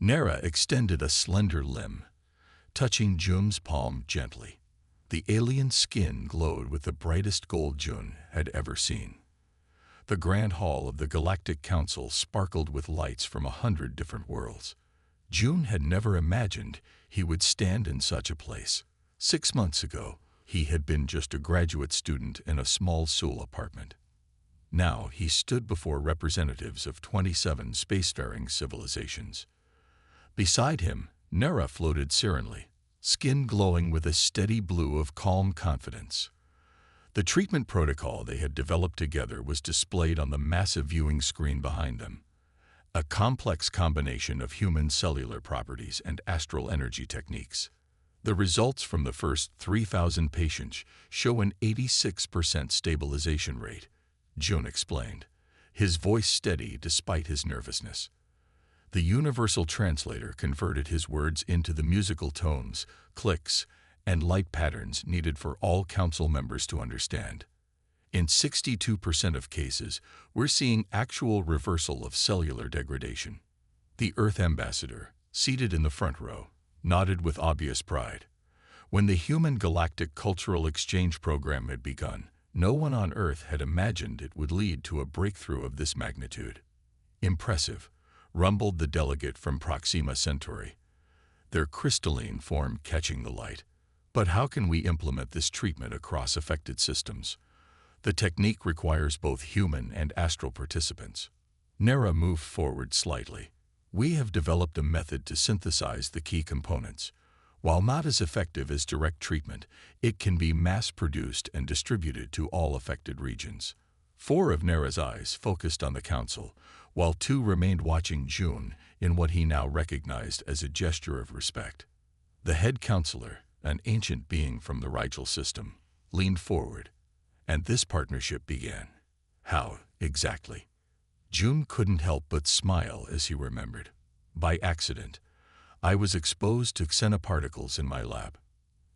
Nera extended a slender limb, touching Jun's palm gently. The alien skin glowed with the brightest gold Jun had ever seen. The grand hall of the Galactic Council sparkled with lights from 100 different worlds. Jun had never imagined he would stand in such a place. 6 months ago, he had been just a graduate student in a small Seoul apartment. Now he stood before representatives of 27 spacefaring civilizations. Beside him, Nera floated serenely, skin glowing with a steady blue of calm confidence. The treatment protocol they had developed together was displayed on the massive viewing screen behind them. A complex combination of human cellular properties and astral energy techniques. The results from the first 3,000 patients show an 86% stabilization rate, Jun explained, his voice steady despite his nervousness. The universal translator converted his words into the musical tones, clicks, and light patterns needed for all council members to understand. In 62% of cases, we're seeing actual reversal of cellular degradation. The Earth ambassador, seated in the front row, nodded with obvious pride. When the Human Galactic Cultural Exchange Program had begun, no one on Earth had imagined it would lead to a breakthrough of this magnitude. Impressive, rumbled the delegate from Proxima Centauri, their crystalline form catching the light. But how can we implement this treatment across affected systems? The technique requires both human and astral participants. Nera moved forward slightly. We have developed a method to synthesize the key components. While not as effective as direct treatment, it can be mass-produced and distributed to all affected regions. 4 of Nera's eyes focused on the council, while 2 remained watching Jun in what he now recognized as a gesture of respect. The head counselor, an ancient being from the Rigel system, leaned forward, and this partnership began. How, exactly? Jun couldn't help but smile as he remembered. By accident, I was exposed to xenoparticles in my lab.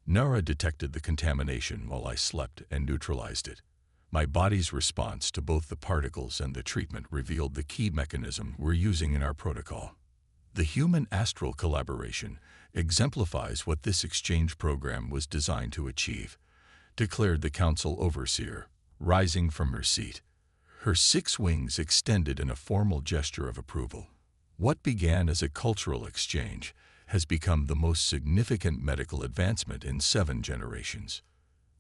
Nera detected the contamination while I slept and neutralized it. My body's response to both the particles and the treatment revealed the key mechanism we're using in our protocol. The human-astral collaboration exemplifies what this exchange program was designed to achieve, declared the council overseer, rising from her seat. Her 6 wings extended in a formal gesture of approval. What began as a cultural exchange has become the most significant medical advancement in 7 generations.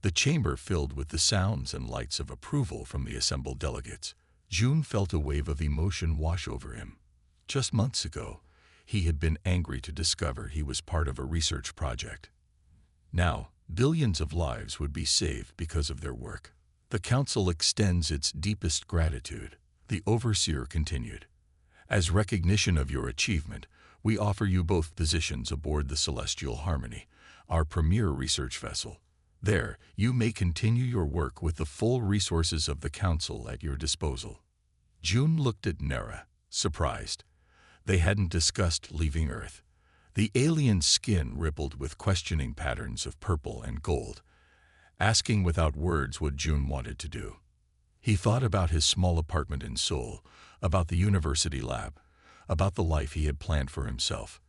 The chamber filled with the sounds and lights of approval from the assembled delegates. Jun felt a wave of emotion wash over him. Just months ago, he had been angry to discover he was part of a research project. Now, billions of lives would be saved because of their work. The council extends its deepest gratitude, the overseer continued. As recognition of your achievement, we offer you both positions aboard the Celestial Harmony, our premier research vessel. There, you may continue your work with the full resources of the Council at your disposal. Jun looked at Nera, surprised. They hadn't discussed leaving Earth. The alien skin rippled with questioning patterns of purple and gold, asking without words what Jun wanted to do. He thought about his small apartment in Seoul, about the university lab, about the life he had planned for himself.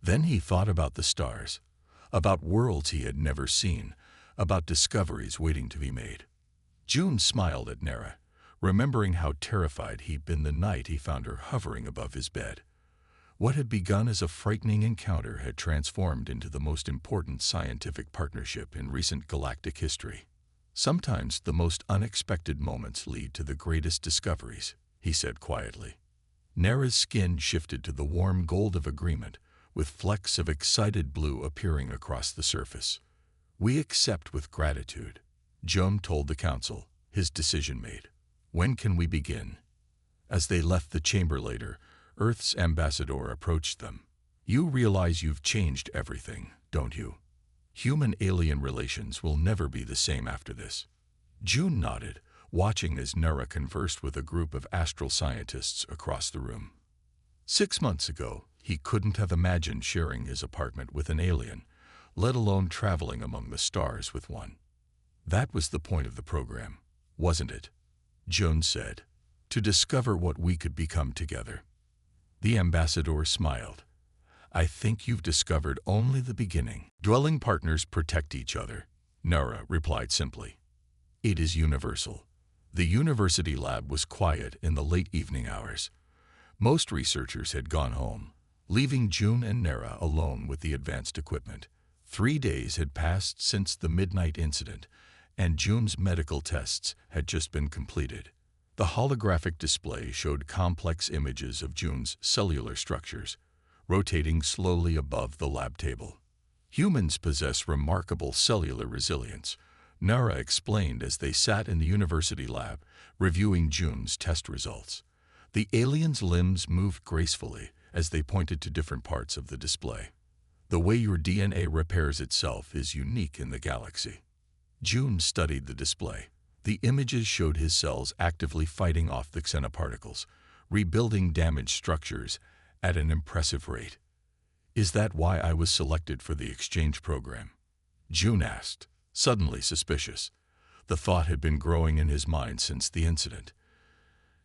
Then he thought about the stars, about worlds he had never seen, about discoveries waiting to be made. Jun smiled at Nera, remembering how terrified he'd been the night he found her hovering above his bed. What had begun as a frightening encounter had transformed into the most important scientific partnership in recent galactic history. Sometimes the most unexpected moments lead to the greatest discoveries, he said quietly. Nera's skin shifted to the warm gold of agreement, with flecks of excited blue appearing across the surface. We accept with gratitude, Jun told the council, his decision made. When can we begin? As they left the chamber later, Earth's ambassador approached them. You realize you've changed everything, don't you? Human-alien relations will never be the same after this. Jun nodded, watching as Nera conversed with a group of astral scientists across the room. 6 months ago, he couldn't have imagined sharing his apartment with an alien, let alone traveling among the stars with one. That was the point of the program, wasn't it? Jun said. To discover what we could become together. The ambassador smiled. I think you've discovered only the beginning. Dwelling partners protect each other, Nara replied simply. It is universal. The university lab was quiet in the late evening hours. Most researchers had gone home, leaving June and Nara alone with the advanced equipment. 3 days had passed since the midnight incident, and June's medical tests had just been completed. The holographic display showed complex images of June's cellular structures, rotating slowly above the lab table. Humans possess remarkable cellular resilience, Nara explained as they sat in the university lab, reviewing June's test results. The alien's limbs moved gracefully as they pointed to different parts of the display. The way your DNA repairs itself is unique in the galaxy. June studied the display. The images showed his cells actively fighting off the xenoparticles, rebuilding damaged structures at an impressive rate. Is that why I was selected for the exchange program? June asked, suddenly suspicious. The thought had been growing in his mind since the incident.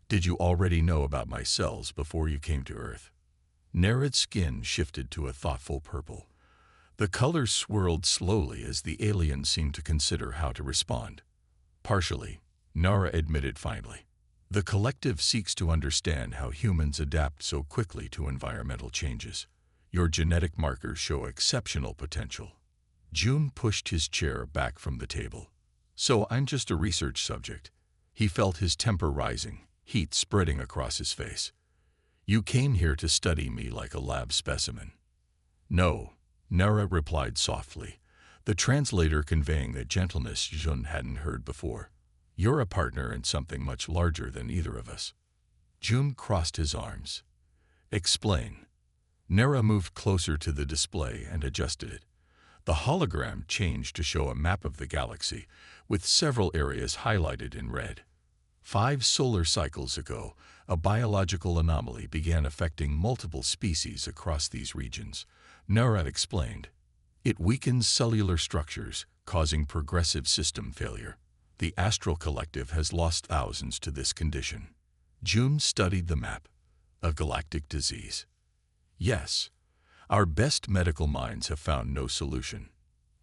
Did you already know about my cells before you came to Earth? Nara's skin shifted to a thoughtful purple. The colors swirled slowly as the alien seemed to consider how to respond. Partially, Nara admitted finally. The collective seeks to understand how humans adapt so quickly to environmental changes. Your genetic markers show exceptional potential. June pushed his chair back from the table. So I'm just a research subject. He felt his temper rising, heat spreading across his face. You came here to study me like a lab specimen. No, Nara replied softly, the translator conveying the gentleness June hadn't heard before. You're a partner in something much larger than either of us. June crossed his arms. Explain. Nara moved closer to the display and adjusted it. The hologram changed to show a map of the galaxy, with several areas highlighted in red. 5 solar cycles ago, a biological anomaly began affecting multiple species across these regions, Nara explained. It weakens cellular structures, causing progressive system failure. The Astral Collective has lost thousands to this condition. June studied the map. A galactic disease. Yes, our best medical minds have found no solution.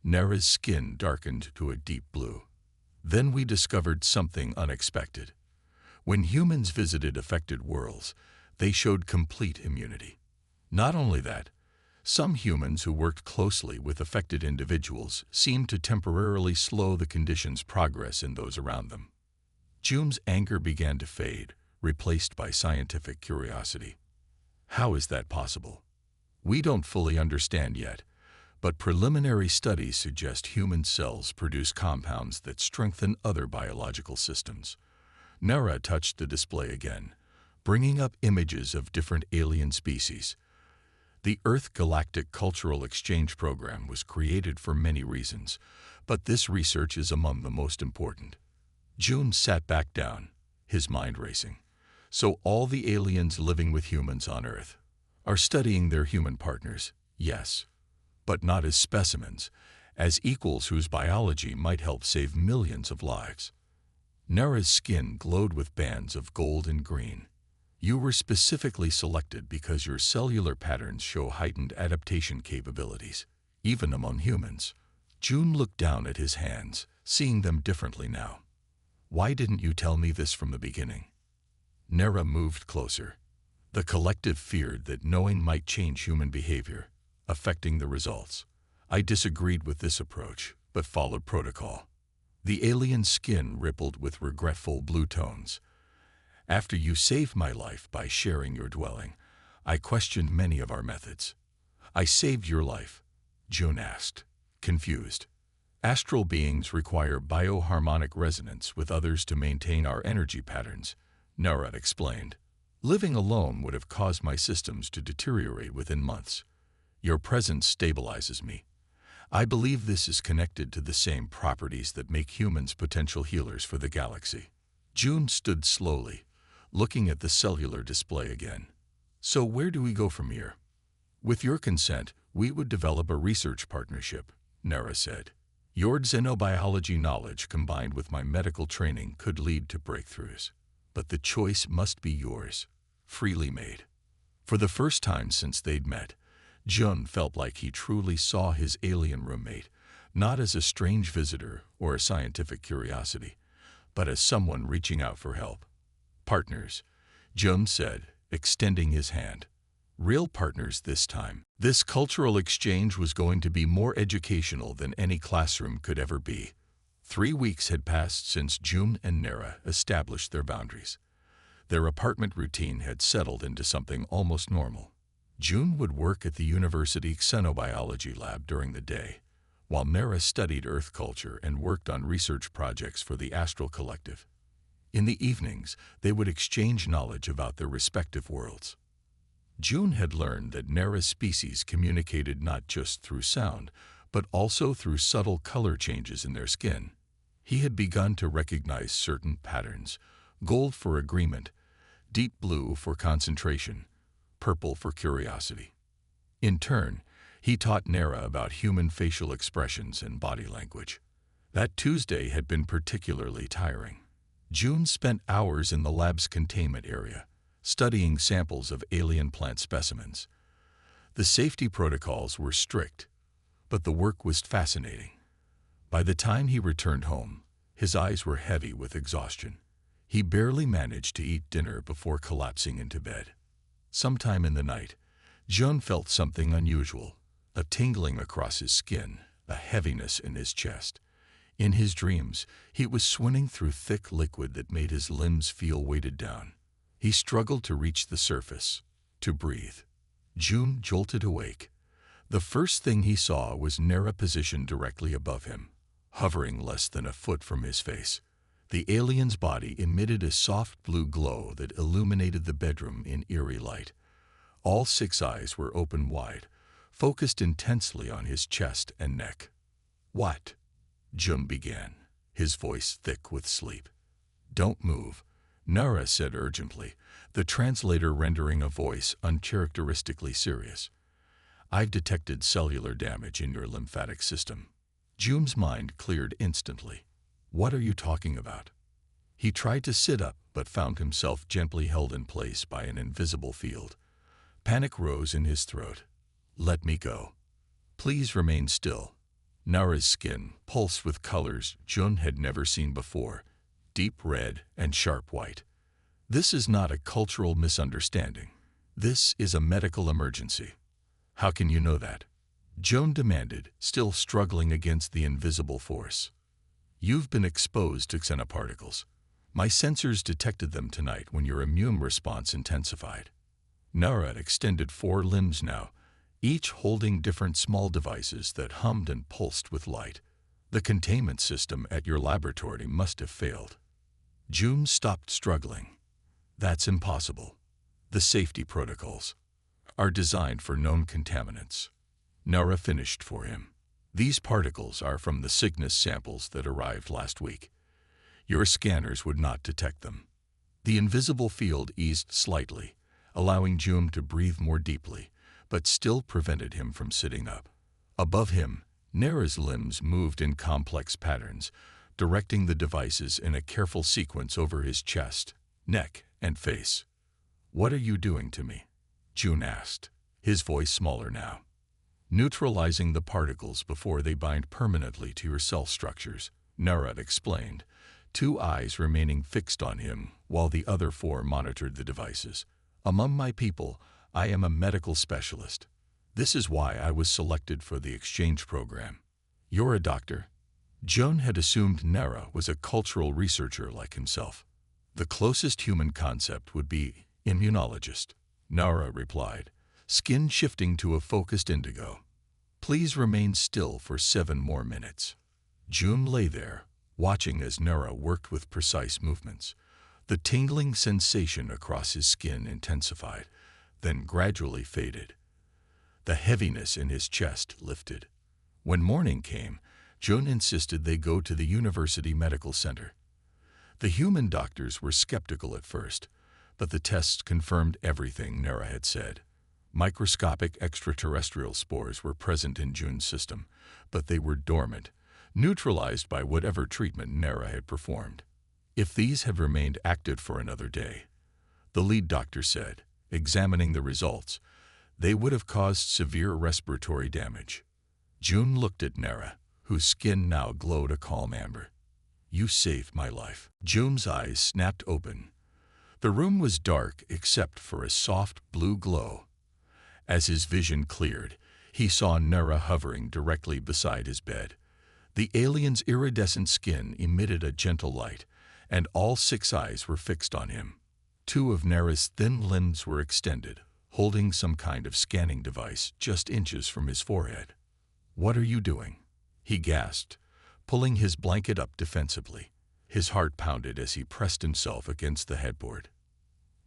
Nara's skin darkened to a deep blue. Then we discovered something unexpected. When humans visited affected worlds, they showed complete immunity. Not only that, some humans who worked closely with affected individuals seemed to temporarily slow the condition's progress in those around them. June's anger began to fade, replaced by scientific curiosity. How is that possible? We don't fully understand yet, but preliminary studies suggest human cells produce compounds that strengthen other biological systems. Nara touched the display again, bringing up images of different alien species. The Earth Galactic Cultural Exchange Program was created for many reasons, but this research is among the most important. June sat back down, his mind racing. So all the aliens living with humans on Earth are studying their human partners, yes, but not as specimens, as equals whose biology might help save millions of lives. Nara's skin glowed with bands of gold and green. You were specifically selected because your cellular patterns show heightened adaptation capabilities, even among humans. June looked down at his hands, seeing them differently now. Why didn't you tell me this from the beginning? Nara moved closer. The collective feared that knowing might change human behavior, affecting the results. I disagreed with this approach, but followed protocol. The alien's skin rippled with regretful blue tones. After you saved my life by sharing your dwelling, I questioned many of our methods. I saved your life, June asked, confused. Astral beings require bioharmonic resonance with others to maintain our energy patterns, Nara explained. Living alone would have caused my systems to deteriorate within months. Your presence stabilizes me. I believe this is connected to the same properties that make humans potential healers for the galaxy. June stood slowly, looking at the cellular display again. So where do we go from here? With your consent, we would develop a research partnership, Nara said. Your xenobiology knowledge combined with my medical training could lead to breakthroughs. But the choice must be yours, freely made. For the first time since they'd met, Jun felt like he truly saw his alien roommate, not as a strange visitor or a scientific curiosity, but as someone reaching out for help. Partners, Jun said, extending his hand. Real partners this time. This cultural exchange was going to be more educational than any classroom could ever be. 3 weeks had passed since Jun and Nara established their boundaries. Their apartment routine had settled into something almost normal. Jun would work at the university xenobiology lab during the day, while Nara studied Earth culture and worked on research projects for the Astral Collective. In the evenings, they would exchange knowledge about their respective worlds. Jun had learned that Nara's species communicated not just through sound, but also through subtle color changes in their skin. He had begun to recognize certain patterns: gold for agreement, deep blue for concentration, purple for curiosity. In turn, he taught Nara about human facial expressions and body language. That Tuesday had been particularly tiring. Jun spent hours in the lab's containment area, studying samples of alien plant specimens. The safety protocols were strict, but the work was fascinating. By the time he returned home, his eyes were heavy with exhaustion. He barely managed to eat dinner before collapsing into bed. Sometime in the night, Jun felt something unusual, a tingling across his skin, a heaviness in his chest. In his dreams, he was swimming through thick liquid that made his limbs feel weighted down. He struggled to reach the surface, to breathe. Jun jolted awake. The first thing he saw was Nara positioned directly above him, hovering less than a foot from his face. The alien's body emitted a soft blue glow that illuminated the bedroom in eerie light. All 6 eyes were open wide, focused intensely on his chest and neck. "What?" Jun began, his voice thick with sleep. "Don't move," Nara said urgently, the translator rendering a voice uncharacteristically serious. "I've detected cellular damage in your lymphatic system." Jun's mind cleared instantly. "What are you talking about?" He tried to sit up, but found himself gently held in place by an invisible field. Panic rose in his throat. "Let me go. Please remain still." Nara's skin pulsed with colors Jun had never seen before, deep red and sharp white. "This is not a cultural misunderstanding. This is a medical emergency." "How can you know that?" Jun demanded, still struggling against the invisible force. "You've been exposed to xenoparticles. My sensors detected them tonight when your immune response intensified." Nara extended 4 limbs now, each holding different small devices that hummed and pulsed with light. "The containment system at your laboratory must have failed." Jun stopped struggling. "That's impossible. The safety protocols are designed for known contaminants." Nara finished for him. "These particles are from the Cygnus samples that arrived last week. Your scanners would not detect them." The invisible field eased slightly, allowing Jun to breathe more deeply, but still prevented him from sitting up. Above him, Nara's limbs moved in complex patterns, directing the devices in a careful sequence over his chest, neck, and face. "What are you doing to me?" Jun asked, his voice smaller now. "Neutralizing the particles before they bind permanently to your cell structures," Nara explained, 2 eyes remaining fixed on him while the other 4 monitored the devices. "Among my people, I am a medical specialist. This is why I was selected for the exchange program." "You're a doctor?" Jun had assumed Nara was a cultural researcher like himself. "The closest human concept would be immunologist," Nara replied, skin shifting to a focused indigo. "Please remain still for 7 more minutes." Jun lay there, watching as Nara worked with precise movements. The tingling sensation across his skin intensified, then gradually faded. The heaviness in his chest lifted. When morning came, Jun insisted they go to the University Medical Center. The human doctors were skeptical at first, but the tests confirmed everything Nara had said. Microscopic extraterrestrial spores were present in Jun's system, but they were dormant, neutralized by whatever treatment Nara had performed. "If these have remained active for another day," the lead doctor said, examining the results, They would have caused severe respiratory damage. June looked at Nera, whose skin now glowed a calm amber. "You saved my life." June's eyes snapped open. The room was dark except for a soft blue glow. As his vision cleared, he saw Nera hovering directly beside his bed. The alien's iridescent skin emitted a gentle light, and all 6 eyes were fixed on him. 2 of Nera's thin limbs were extended, holding some kind of scanning device just inches from his forehead. "What are you doing?" he gasped, pulling his blanket up defensively. His heart pounded as he pressed himself against the headboard.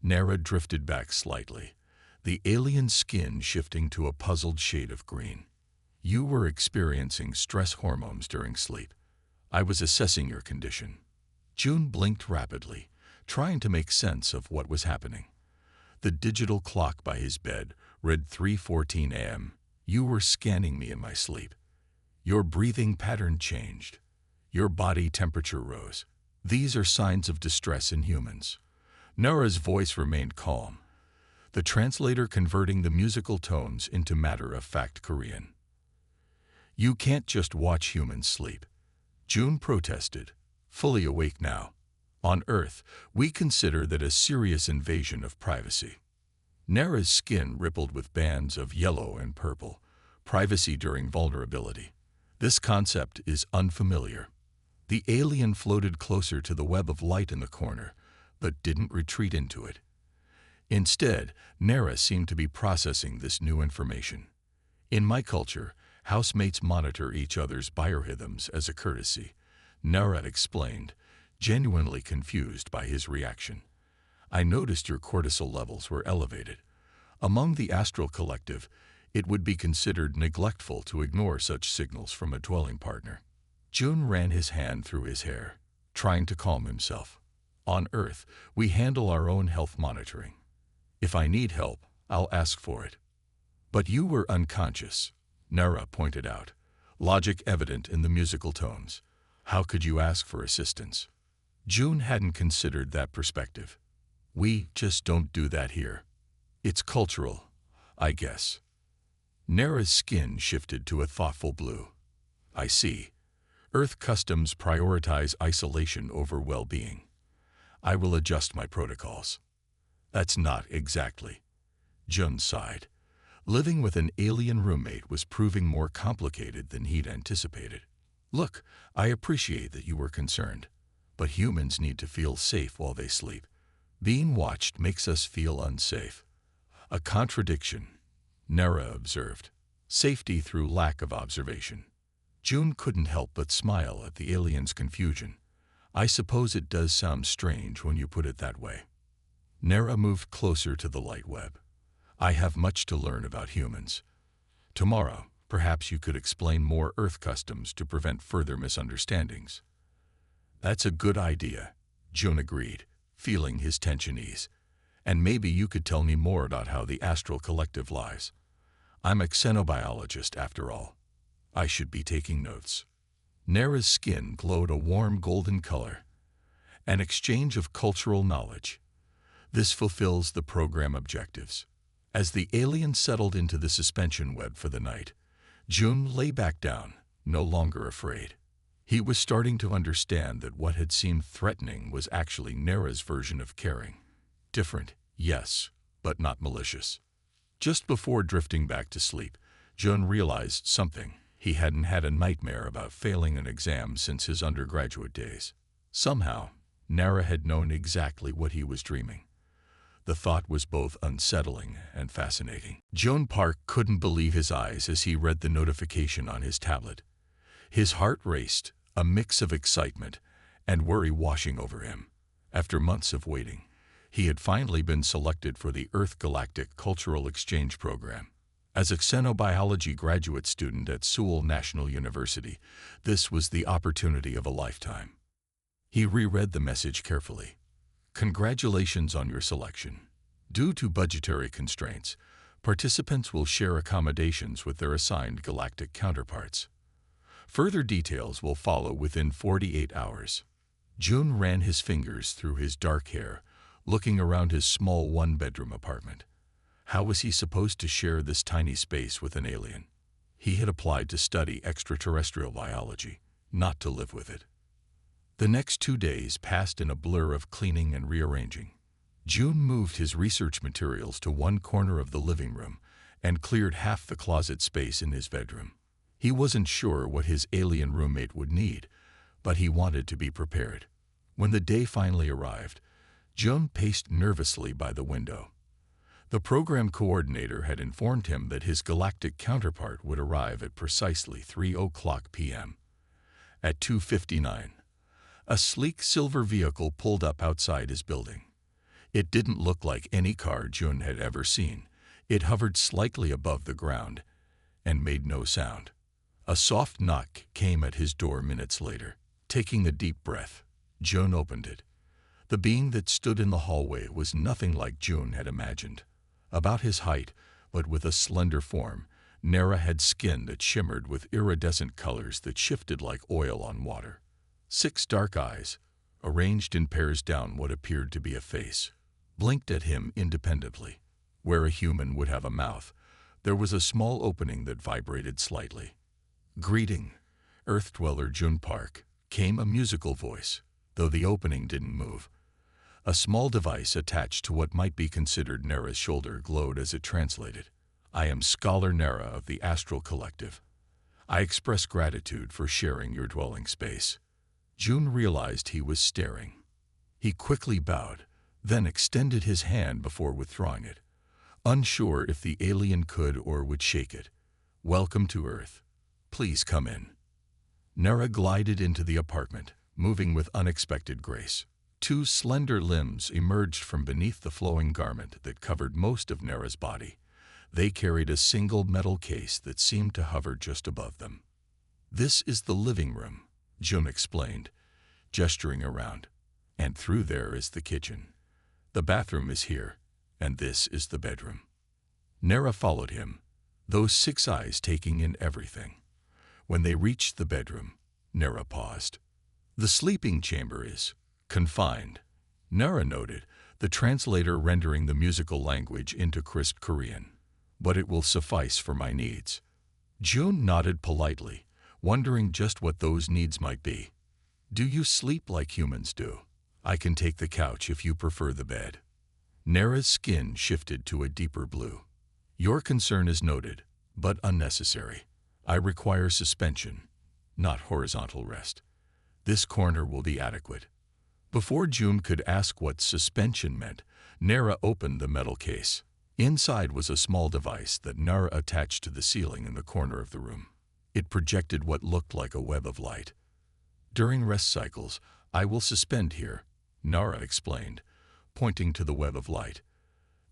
Nera drifted back slightly, the alien skin shifting to a puzzled shade of green. "You were experiencing stress hormones during sleep. I was assessing your condition." June blinked rapidly, trying to make sense of what was happening. The digital clock by his bed read 3:14 a.m. "You were scanning me in my sleep. Your breathing pattern changed. Your body temperature rose. These are signs of distress in humans." Nera's voice remained calm, the translator converting the musical tones into matter-of-fact Korean. "You can't just watch humans sleep," June protested, fully awake now. "On Earth, we consider that a serious invasion of privacy." Nera's skin rippled with bands of yellow and purple, privacy during vulnerability. "This concept is unfamiliar." The alien floated closer to the web of light in the corner, but didn't retreat into it. Instead, Nera seemed to be processing this new information. "In my culture, housemates monitor each other's biorhythms as a courtesy," Nera explained, genuinely confused by his reaction. "I noticed your cortisol levels were elevated. Among the astral collective, it would be considered neglectful to ignore such signals from a dwelling partner." June ran his hand through his hair, trying to calm himself. "On Earth, we handle our own health monitoring. If I need help, I'll ask for it." "But you were unconscious," Nera pointed out, logic evident in the musical tones. "How could you ask for assistance?" June hadn't considered that perspective. "We just don't do that here. It's cultural, I guess." Nera's skin shifted to a thoughtful blue. "I see. Earth customs prioritize isolation over well-being. I will adjust my protocols." "That's not exactly." Jun sighed. Living with an alien roommate was proving more complicated than he'd anticipated. "Look, I appreciate that you were concerned, but humans need to feel safe while they sleep. Being watched makes us feel unsafe." "A contradiction," Nera observed. "Safety through lack of observation." June couldn't help but smile at the alien's confusion. "I suppose it does sound strange when you put it that way." Nera moved closer to the light web. "I have much to learn about humans. Tomorrow, perhaps you could explain more Earth customs to prevent further misunderstandings." "That's a good idea," June agreed, feeling his tension ease. "And maybe you could tell me more about how the astral collective lies. I'm a xenobiologist, after all. I should be taking notes." Nera's skin glowed a warm golden color. "An exchange of cultural knowledge. This fulfills the program objectives." As the alien settled into the suspension web for the night, June lay back down, no longer afraid. He was starting to understand that what had seemed threatening was actually Nera's version of caring. Different, yes, but not malicious. Just before drifting back to sleep, June realized something. He hadn't had a nightmare about failing an exam since his undergraduate days. Somehow, Nera had known exactly what he was dreaming. The thought was both unsettling and fascinating. Joan Park couldn't believe his eyes as he read the notification on his tablet. His heart raced, a mix of excitement and worry washing over him. After months of waiting, he had finally been selected for the Earth Galactic Cultural Exchange Program. As a xenobiology graduate student at Seoul National University, this was the opportunity of a lifetime. He reread the message carefully. "Congratulations on your selection. Due to budgetary constraints, participants will share accommodations with their assigned galactic counterparts. Further details will follow within 48 hours." June ran his fingers through his dark hair, looking around his small one-bedroom apartment. How was he supposed to share this tiny space with an alien? He had applied to study extraterrestrial biology, not to live with it. The next 2 days passed in a blur of cleaning and rearranging. June moved his research materials to one corner of the living room and cleared half the closet space in his bedroom. He wasn't sure what his alien roommate would need, but he wanted to be prepared. When the day finally arrived, June paced nervously by the window. The program coordinator had informed him that his galactic counterpart would arrive at precisely 3:00 p.m. At 2:59, a sleek silver vehicle pulled up outside his building. It didn't look like any car June had ever seen. It hovered slightly above the ground and made no sound. A soft knock came at his door minutes later. Taking a deep breath, June opened it. The being that stood in the hallway was nothing like June had imagined. About his height, but with a slender form, Nera had skin that shimmered with iridescent colors that shifted like oil on water. 6 dark eyes, arranged in pairs down what appeared to be a face, blinked at him independently. Where a human would have a mouth, there was a small opening that vibrated slightly. "Greeting, Earth Dweller June Park," came a musical voice, though the opening didn't move. A small device attached to what might be considered Nera's shoulder glowed as it translated. "I am Scholar Nera of the Astral Collective. I express gratitude for sharing your dwelling space." June realized he was staring. He quickly bowed, then extended his hand before withdrawing it, unsure if the alien could or would shake it. "Welcome to Earth. Please come in." Nera glided into the apartment, moving with unexpected grace. 2 slender limbs emerged from beneath the flowing garment that covered most of Nera's body. They carried a single metal case that seemed to hover just above them. "This is the living room," June explained, gesturing around. "And through there is the kitchen. The bathroom is here, and this is the bedroom." Nera followed him, those 6 eyes taking in everything. When they reached the bedroom, Nera paused. "The sleeping chamber is confined," Nera noted, the translator rendering the musical language into crisp Korean. "But it will suffice for my needs." June nodded politely, wondering just what those needs might be. "Do you sleep like humans do? I can take the couch if you prefer the bed." Nera's skin shifted to a deeper blue. "Your concern is noted, but unnecessary. I require suspension, not horizontal rest. This corner will be adequate." Before June could ask what suspension meant, Nera opened the metal case. Inside was a small device that Nera attached to the ceiling in the corner of the room. It projected what looked like a web of light. "During rest cycles, I will suspend here," Nera explained, pointing to the web of light.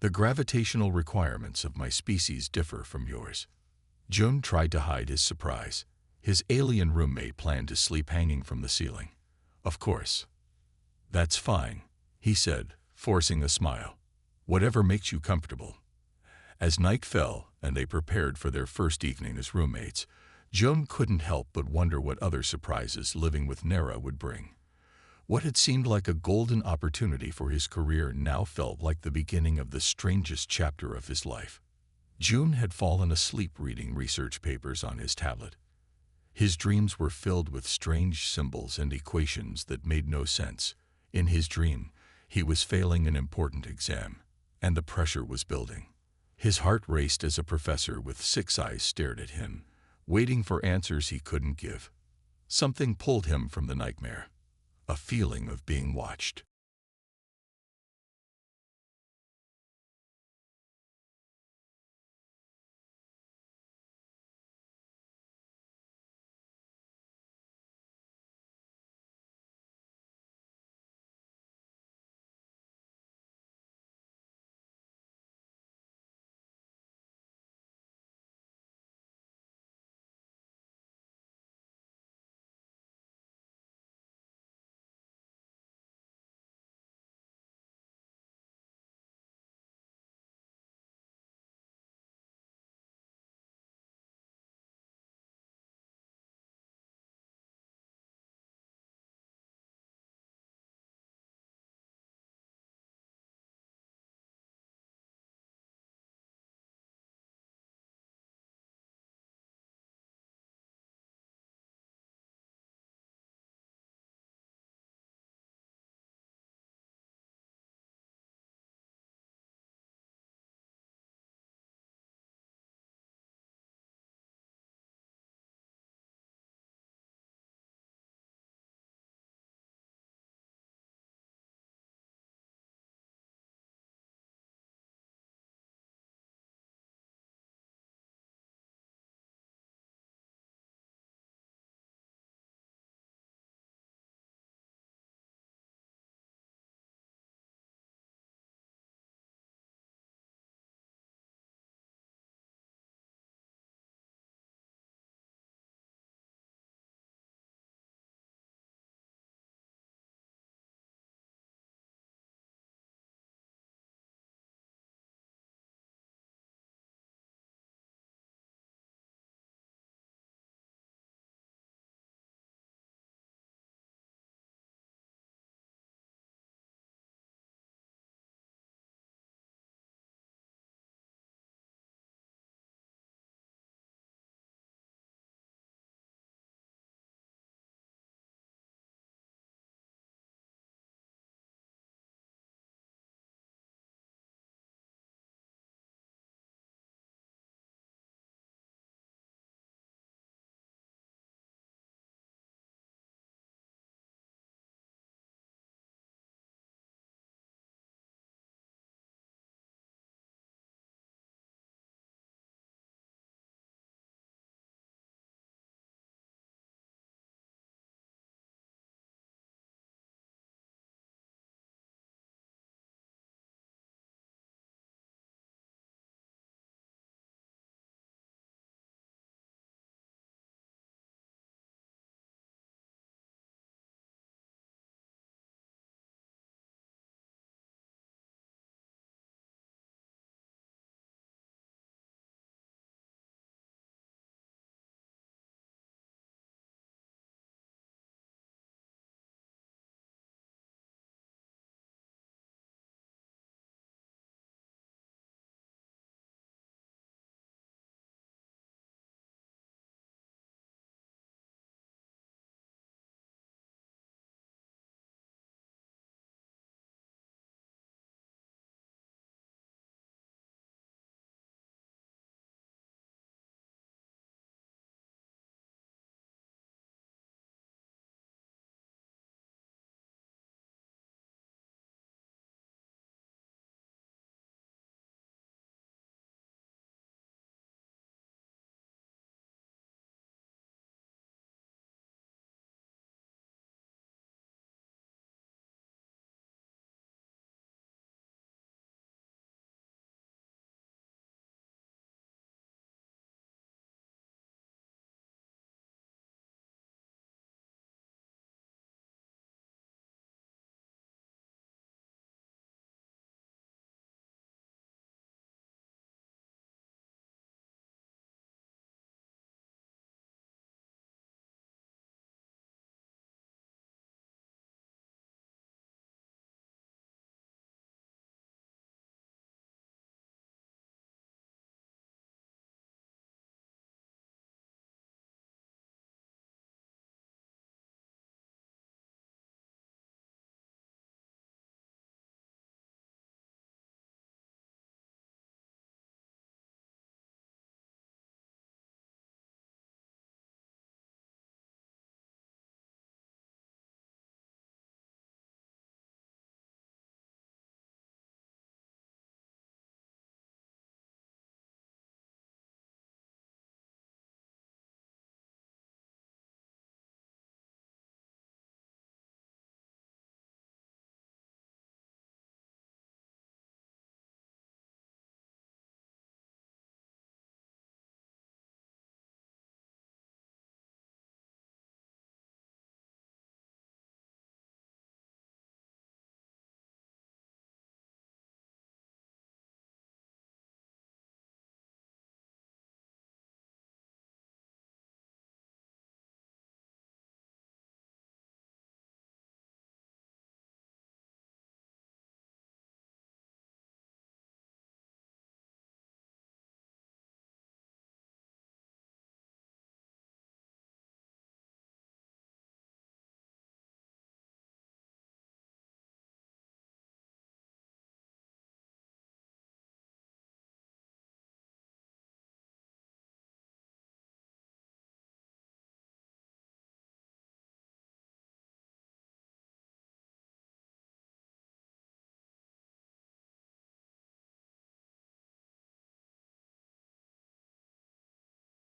"The gravitational requirements of my species differ from yours." June tried to hide his surprise. His alien roommate planned to sleep hanging from the ceiling. "Of course." "That's fine," he said, forcing a smile. "Whatever makes you comfortable." As night fell and they prepared for their first evening as roommates, June couldn't help but wonder what other surprises living with Nera would bring. What had seemed like a golden opportunity for his career now felt like the beginning of the strangest chapter of his life. June had fallen asleep reading research papers on his tablet. His dreams were filled with strange symbols and equations that made no sense. In his dream, he was failing an important exam, and the pressure was building. His heart raced as a professor with 6 eyes stared at him, waiting for answers he couldn't give. Something pulled him from the nightmare, a feeling of being watched.